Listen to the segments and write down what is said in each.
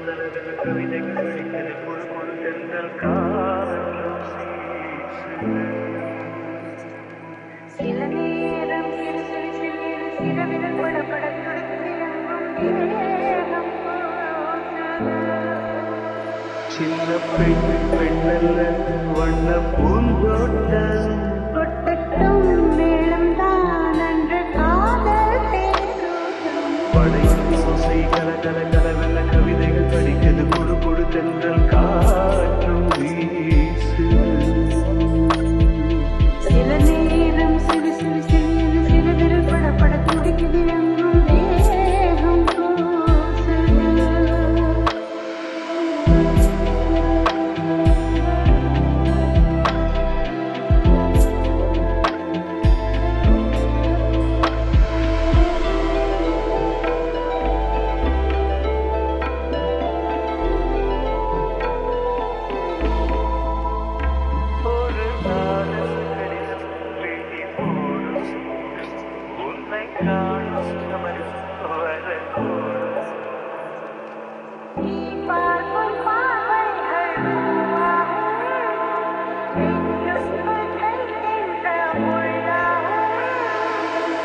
கவிதைகள் படிக்கிறது பொழு பொழு தென்றல் காற்றும் சில நேரம் சிறவிரல் படப்பட சின்ன பெண் பெண்ணல்ல வண்ண பூந்தோட்டம் கொட்டட்டும் மேளம் தான் அன்று காதல் படையும் ஓசை கல கல கலவெல்ல கவிதைகள் படிக்கிறது பொழு பொழு தென்றல் காற்றும் வீசு சில நேரம் சிறுவிரல் படப்பட துடிக்குது எங்கும் வேகம்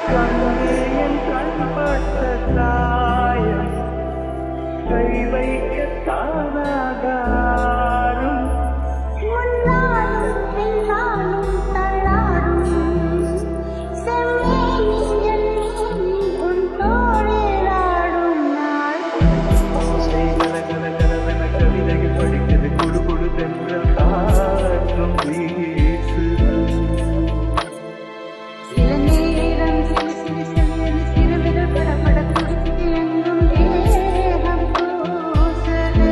கண்ணேயன் கண்பட்ட சாயம் கை வைக்க தானாகாரும் முன்னாலும் பின்னாலும் தள்ளாடும் செம்மேனியன் உன் தோளிலாடும் நாள் ஓசை கல கல கலவென கவிதைகள் படிக்கிறது குழு குழு தென்றல் காற்றும் வீசு சில நேரம் சிறுவிரல் படப்பட துடிக்குது எங்கும் வேகம் கூசுது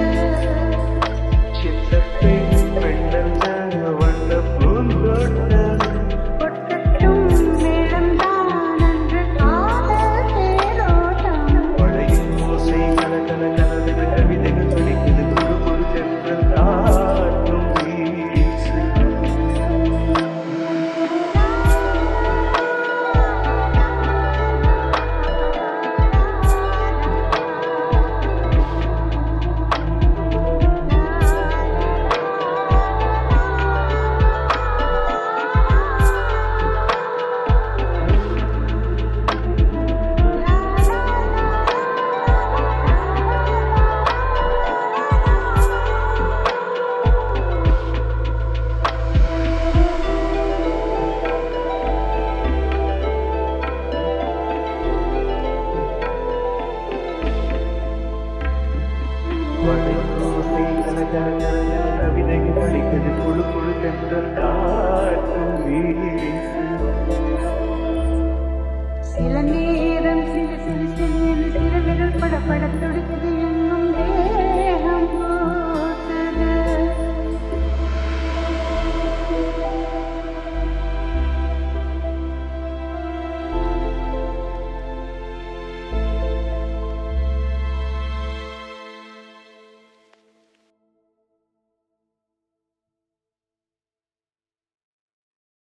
சின்ன பெண் பெண்ணல்ல வண்ண பூந்தோட்டம் கொட்டட்டும் மேளம் தான் அன்று காதல் தேரோட்டம் படையும் ஓசை கல கல கலவென கவிதைகள் படிக்கிறது குழு குழு தென்றல் காற்றும் வீசு கவிதைகள் படிக்கிறது குழு குழு தென்றல் காற்றும் வீசு சில நேரம் சிறுவிரல் படப்பட துடிக்குது